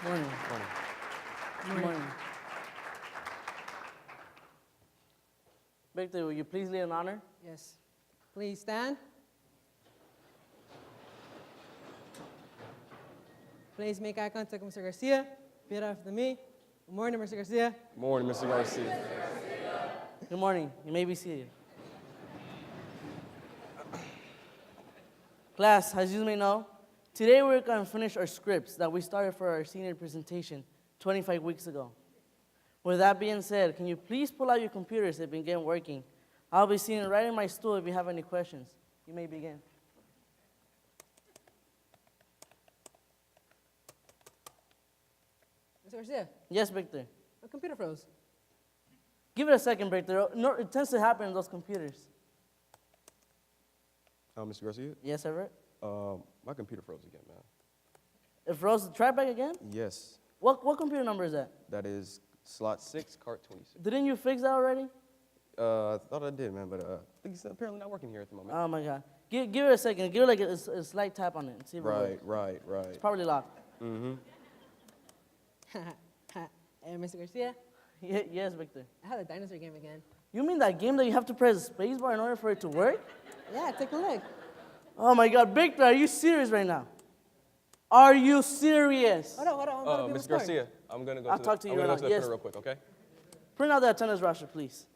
Morning. Morning. Good morning. Victor, will you please lead an honor? Yes. Please stand. Please make eye contact with Mr. Garcia. Repeat after me. Good morning, Mr. Garcia. Morning, Mr. Garcia. Good morning. You may be seated. Class, as you may know, today we're going to finish our scripts that we started for our senior presentation 25 weeks ago. With that being said, can you please pull out your computers and begin working? I'll be sitting right in my stool if you have any questions. You may begin. Mr. Garcia, Yes, Victor. my computer froze. Give it a second, Victor. No, it tends to happen in those computers. Mr. Garcia? Yes, Everett? My computer froze again, man. It froze. Try back again? Yes, What computer number is that? that is slot 6, cart 26. Didn't you fix that already? I thought I did, man, but I think it's apparently not working here at the moment. Oh, my God. Give it a second. Give it like a slight tap on it. See if it works. Right. It's probably locked. Mm-hmm. Hey, Mr. Garcia, Yes, Victor. I had a dinosaur game again. You mean that game that you have to press spacebar in order for it to work? Yeah, take a look. Oh, my God. Victor, are you serious right now? Are you serious? Hold on. I'm gonna be Mr. Garcia, I'm gonna go I'll to talk to you I'm gonna right go to now. the Yes. printer real quick, okay? Print out the attendance roster, please.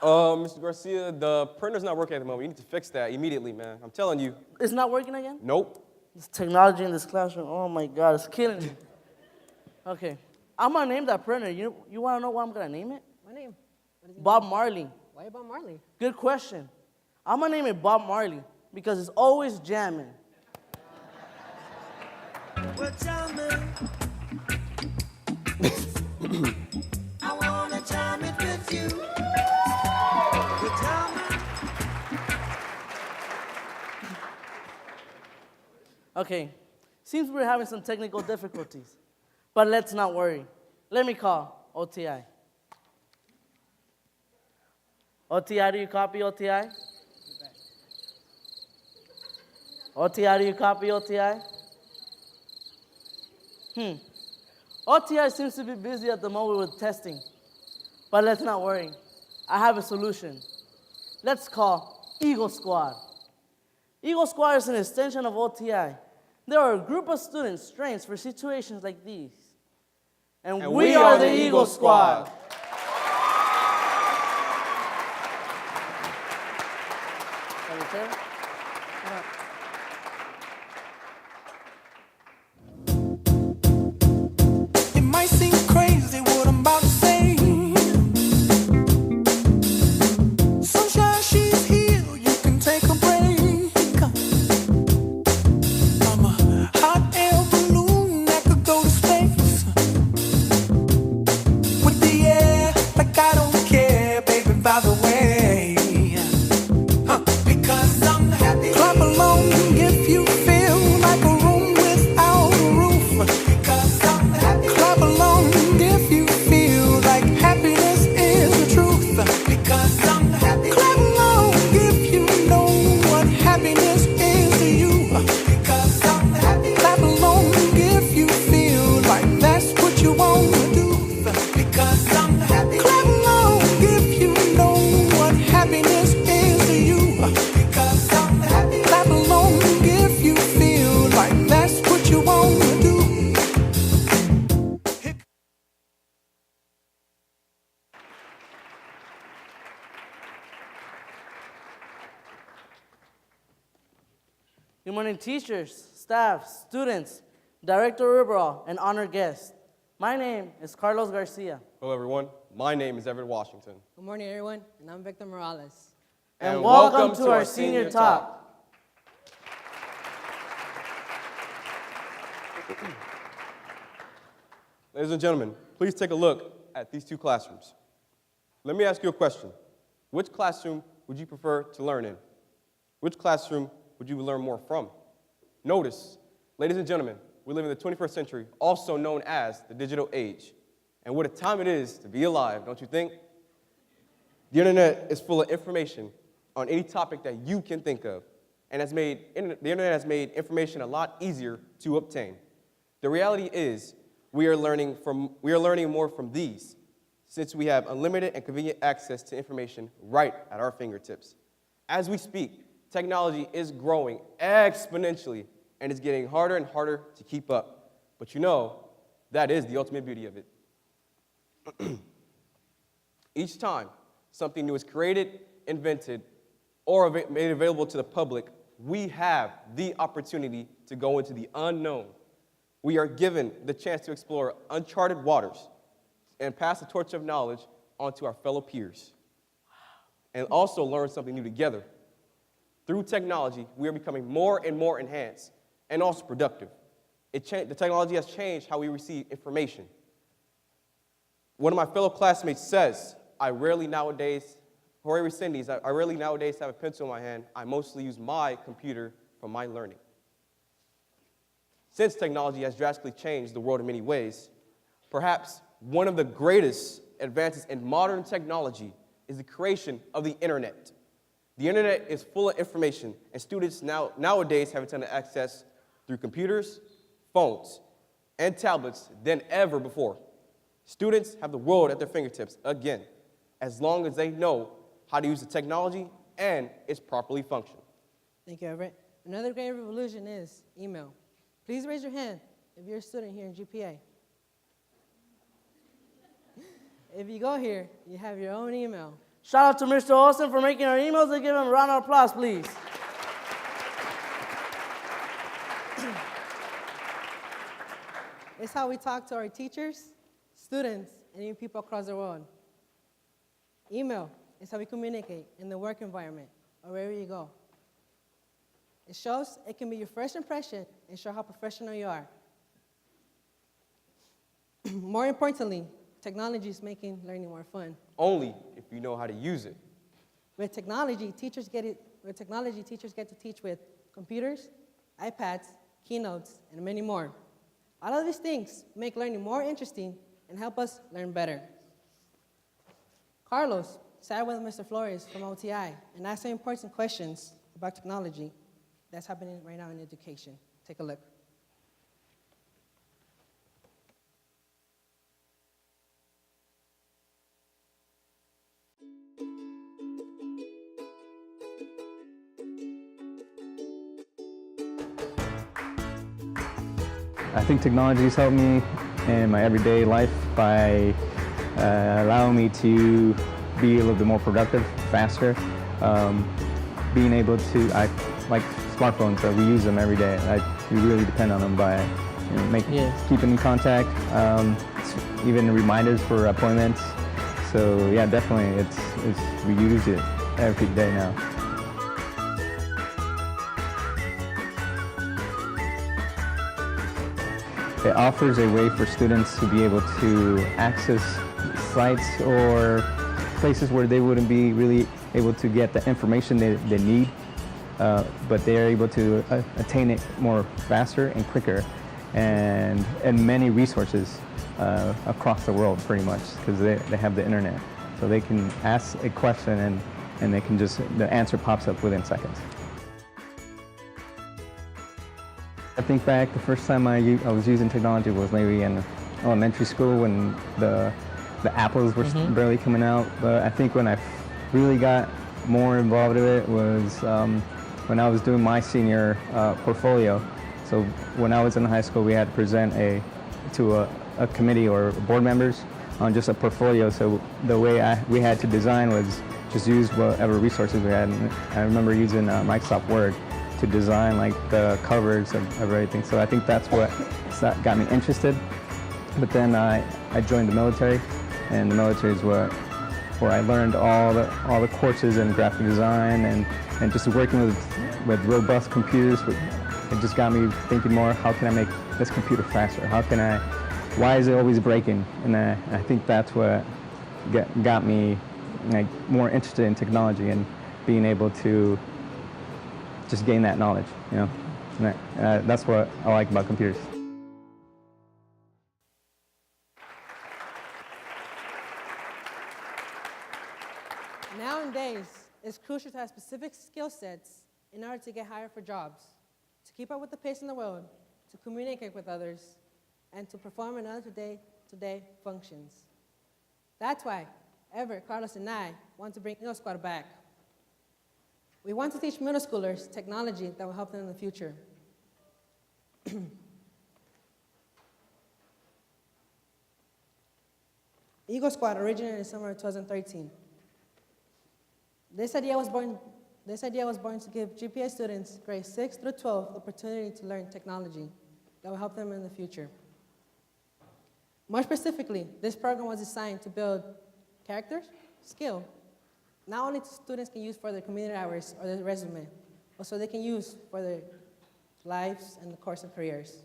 Mr. Garcia, the printer's not working at the moment. You need to fix that immediately, man. I'm telling you. It's not working again? Nope. This technology in this classroom, oh, my God, it's killing me. Okay. I'm going to name that printer. You want to know what I'm going to name it? What name? What is it? Bob Marley. Why about Marley? Good question. I'm going to name it Bob Marley because it's always jamming. Well, jamming. I wanna jam it with you. We're jamming. Okay. Seems we're having some technical difficulties. But let's not worry. Let me call OTI. OTI, do you copy OTI? OTI, do you copy OTI? OTI seems to be busy at the moment with testing. But let's not worry. I have a solution. Let's call Eagle Squad. Eagle Squad is an extension of OTI. They are a group of students trained for situations like these. And we are the Eagle Squad. Can you tell? It might seem crazy what I'm about to say. Sunshine, she's here. You can take a break. I'm a hot air balloon that could go to space. With the air, like I don't care, baby, by the way. Because I'm happy. Clap along if you feel like a room without a roof. Because I'm happy. Clap along if you feel like happiness is the truth. Because I'm happy. Clap along if you know what happiness is to you. Because I'm happy. Clap along if you feel like that's what you want to do. Because I'm happy. Clap along if you know what happiness is to you. Because I'm happy. Clap along if you feel like that's what you want to do. Good morning, teachers, staff, students, Director overall, and honored guests. My name is Carlos Garcia. Hello, everyone. My name is Everett Washington. Good morning, everyone, and I'm Victor Morales. And welcome to our senior talk. Ladies and gentlemen, please take a look at these two classrooms. Let me ask you a question. Which classroom would you prefer to learn in? Which classroom would you learn more from? Notice, ladies and gentlemen, we live in the 21st century, also known as the digital age. And what a time it is to be alive, don't you think? The internet is full of information on any topic that you can think of, and the internet has made information a lot easier to obtain. The reality is we are learning more from these, since we have unlimited and convenient access to information right at our fingertips. As we speak, technology is growing exponentially and it's getting harder and harder to keep up. But you know, that is the ultimate beauty of it. Each time something new is created, invented, or made available to the public, we have the opportunity to go into the unknown. We are given the chance to explore uncharted waters and pass the torch of knowledge onto our fellow peers, and also learn something new together. Through technology, we are becoming more and more enhanced and also productive. The technology has changed how we receive information. One of my fellow classmates says, I rarely nowadays have a pencil in my hand. I mostly use my computer for my learning. Since technology has drastically changed the world in many ways, perhaps one of the greatest advances in modern technology is the creation of the internet. The internet is full of information, and students nowadays have a ton of access through computers, phones, and tablets than ever before. Students have the world at their fingertips again, as long as they know how to use the technology and it's properly functioning. Thank you, Everett. Another great revolution is email. Please raise your hand if you're a student here in GPA. If you go here, you have your own email. Shout out to Mr. Olson for making our emails, and give him a round of applause, please. It's how we talk to our teachers, students, and even people across the world. Email is how we communicate in the work environment or wherever you go. It can be your first impression and show how professional you are. More importantly, technology is making learning more fun. Only if you know how to use it. With technology, teachers get to teach with computers, iPads, keynotes, and many more. All of these things make learning more interesting and help us learn better. Carlos sat with Mr. Flores from OTI and asked some important questions about technology that's happening right now in education. Take a look. I think technology has helped me in my everyday life by allowing me to be a little bit more productive, faster. Being able to, like smartphones, we use them every day. We really depend on them by keeping in contact, even reminders for appointments. So yeah, definitely, we use it every day now. It offers a way for students to be able to access sites or places where they wouldn't be really able to get the information they need, but they are able to attain it more faster and quicker, and many resources across the world pretty much, because they have the internet. So they can ask a question and they can the answer pops up within seconds. I think back, the first time I was using technology was maybe in elementary school when the apples were barely coming out. But I think when I really got more involved in it was when I was doing my senior portfolio. So when I was in high school, we had to present to a committee or board members on just a portfolio. So the way we had to design was just use whatever resources we had. And I remember using Microsoft Word to design like the covers of everything. So I think that's what got me interested. But then I joined the military, and the military is where I learned all the courses in graphic design and just working with robust computers. It just got me thinking more, how can I make this computer faster? Why is it always breaking? And I think that's what got me more interested in technology and being able to just gain that knowledge, you know. And that's what I like about computers. Nowadays, it's crucial to have specific skill sets in order to get hired for jobs, to keep up with the pace in the world, to communicate with others, and to perform in other day-to-day functions. That's why Everett, Carlos, and I want to bring Eagle Squad back. We want to teach middle schoolers technology that will help them in the future. Eagle Squad originated in summer of 2013. This idea was born to give GPA students grades 6 through 12 the opportunity to learn technology that will help them in the future. More specifically, this program was designed to build character, skill, not only students can use for their community hours or their resume, but so they can use for their lives and the course of careers.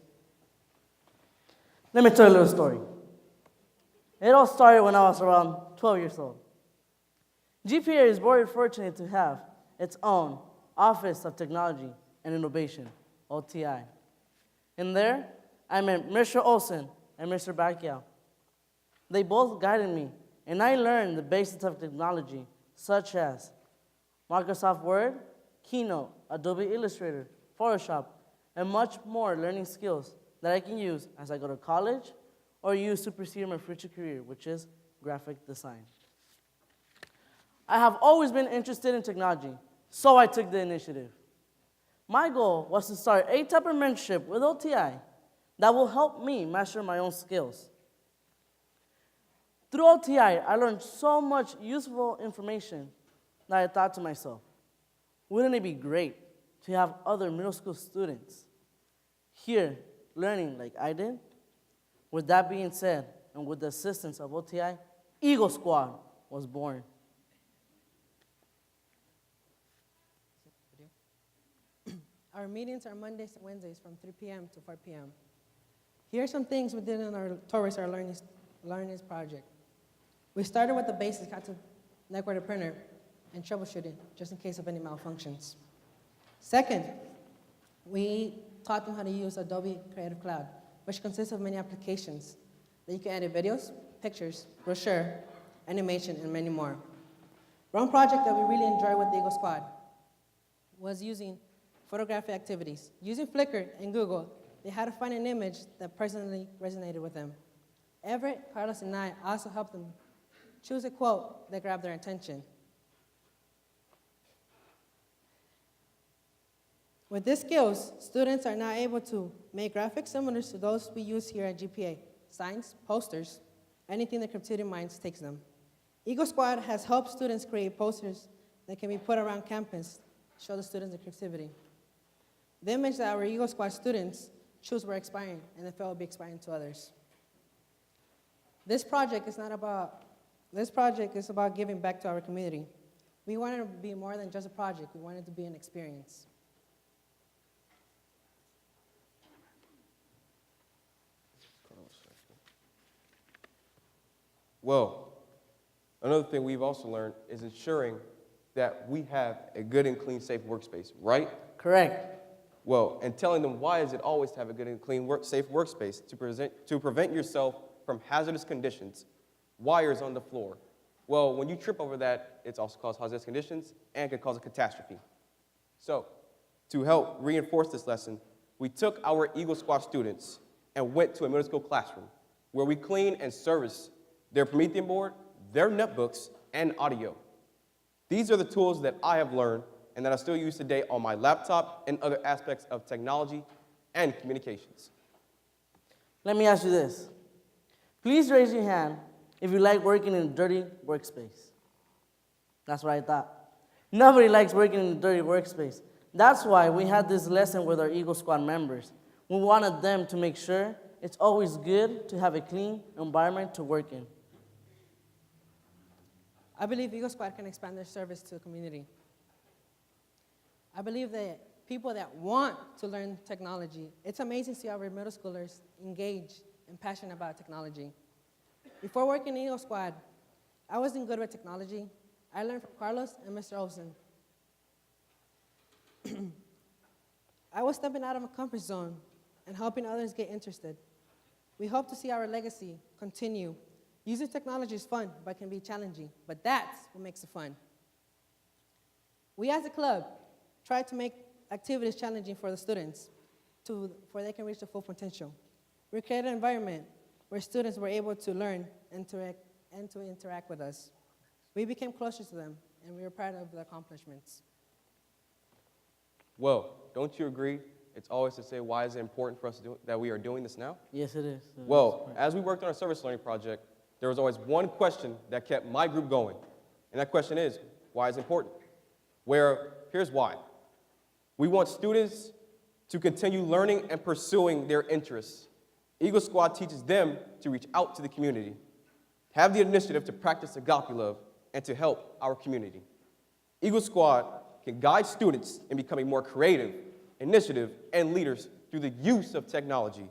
Let me tell you a little story. It all started when I was around 12 years old. GPA is very fortunate to have its own Office of Technology and Innovation, OTI. In there, I met Mr. Olsen and Mr. Bacquiao. They both guided me, and I learned the basics of technology, such as Microsoft Word, Keynote, Adobe Illustrator, Photoshop, and much more learning skills that I can use as I go to college or use to pursue my future career, which is graphic design. I have always been interested in technology, so I took the initiative. My goal was to start a type of mentorship with OTI that will help me master my own skills. Through OTI, I learned so much useful information that I thought to myself, wouldn't it be great to have other middle school students here learning like I did? With that being said, and with the assistance of OTI, Eagle Squad was born. Our meetings are Mondays and Wednesdays from 3 p.m. to 4 p.m. Here are some things we did towards our learning project. We started with the basics, how to network a printer and troubleshooting, just in case of any malfunctions. Second, we taught them how to use Adobe Creative Cloud, which consists of many applications that you can edit videos, pictures, brochure, animation, and many more. One project that we really enjoyed with the Eagle Squad was using photographic activities. Using Flickr and Google, they had to find an image that personally resonated with them. Everett, Carlos, and I also helped them choose a quote that grabbed their attention. With these skills, students are now able to make graphics similar to those we use here at GPA, signs, posters, anything the creative minds takes them. Eagle Squad has helped students create posters that can be put around campus to show the students their creativity. The image that our Eagle Squad students choose were inspiring, and they felt would be inspiring to others. This project is about giving back to our community. We wanted it to be more than just a project. We wanted it to be an experience. Well, another thing we've also learned is ensuring that we have a good and clean, safe workspace, right? Correct. Well, and telling them why is it always to have a good and clean, safe workspace to prevent yourself from hazardous conditions, wires on the floor. Well, when you trip over that, it's also cause hazardous conditions and can cause a catastrophe. So, to help reinforce this lesson, we took our Eagle Squad students and went to a middle school classroom where we cleaned and serviced their Promethean board, their netbooks, and audio. These are the tools that I have learned and that I still use today on my laptop and other aspects of technology and communications. Let me ask you this. Please raise your hand if you like working in a dirty workspace. That's what I thought. Nobody likes working in a dirty workspace. That's why we had this lesson with our Eagle Squad members. We wanted them to make sure it's always good to have a clean environment to work in. I believe Eagle Squad can expand their service to the community. I believe that people that want to learn technology, it's amazing to see our middle schoolers engaged and passionate about technology. Before working in Eagle Squad, I wasn't good with technology. I learned from Carlos and Mr. Olsen. I was stepping out of my comfort zone and helping others get interested. We hope to see our legacy continue. Using technology is fun, but can be challenging, but that's what makes it fun. We as a club try to make activities challenging for the students for they can reach their full potential. We created an environment where students were able to learn and to interact with us. We became closer to them, and we were proud of the accomplishments. Well, don't you agree? It's always to say, why is it important for us to do that we are doing this now? Yes, it is. Well, as we worked on our service learning project, there was always one question that kept my group going. And that question is, why is it important? Here's why. We want students to continue learning and pursuing their interests. Eagle Squad teaches them to reach out to the community, have the initiative to practice agape love, and to help our community. Eagle Squad can guide students in becoming more creative, initiative, and leaders through the use of technology.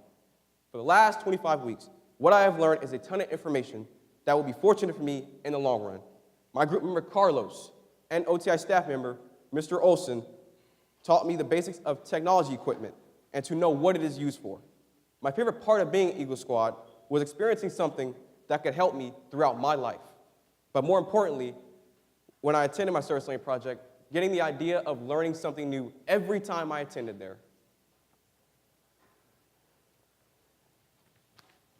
For the last 25 weeks, what I have learned is a ton of information that will be fortunate for me in the long run. My group member, Carlos, and OTI staff member, Mr. Olson, taught me the basics of technology equipment and to know what it is used for. My favorite part of being Eagle Squad was experiencing something that could help me throughout my life. But more importantly, when I attended my service learning project, getting the idea of learning something new every time I attended there.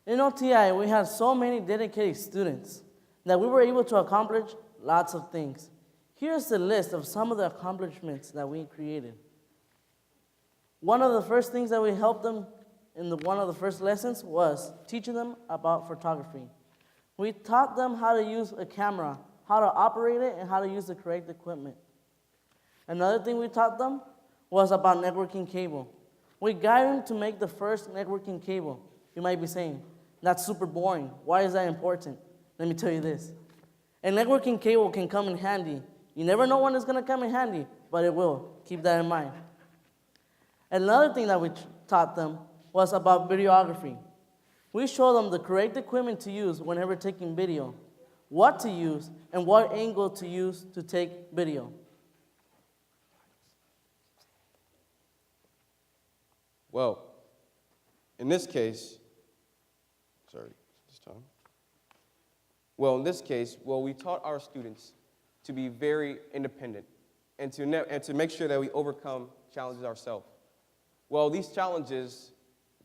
In OTI, we had so many dedicated students that we were able to accomplish lots of things. Here's the list of some of the accomplishments that we created. One of the first things that we helped them in one of the first lessons was teaching them about photography. We taught them how to use a camera, how to operate it, and how to use the correct equipment. Another thing we taught them was about networking cable. We guided them to make the first networking cable. You might be saying, that's super boring. Why is that important? Let me tell you this. A networking cable can come in handy. You never know when it's going to come in handy, but it will. Keep that in mind. Another thing that we taught them was about videography. We showed them the correct equipment to use whenever taking video, what to use, and what angle to use to take video. Well, in this case, we taught our students to be very independent and to make sure that we overcome challenges ourselves. Well, these challenges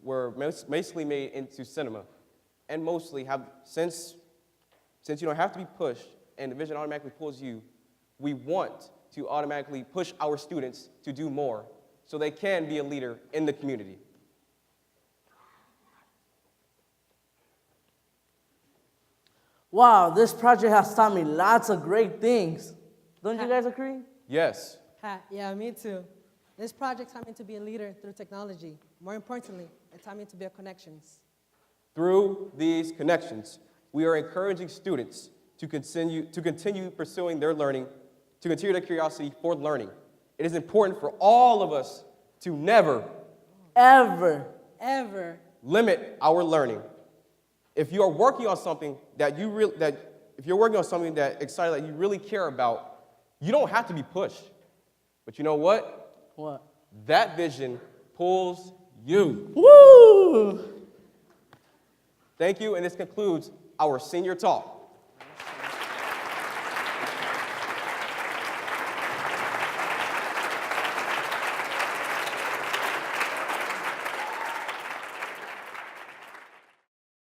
were basically made into cinema, and mostly since you don't have to be pushed and the vision automatically pulls you, we want to automatically push our students to do more so they can be a leader in the community. Wow, this project has taught me lots of great things. Don't you guys agree? Yes. Yeah, me too. This project taught me to be a leader through technology. More importantly, it taught me to build connections. Through these connections, we are encouraging students to continue pursuing their learning, to continue their curiosity for learning. It is important for all of us to never, ever limit our learning. If you are working on something that you really care about, you don't have to be pushed. But you know what? What? That vision pulls you. Woo! Thank you, and this concludes our senior talk.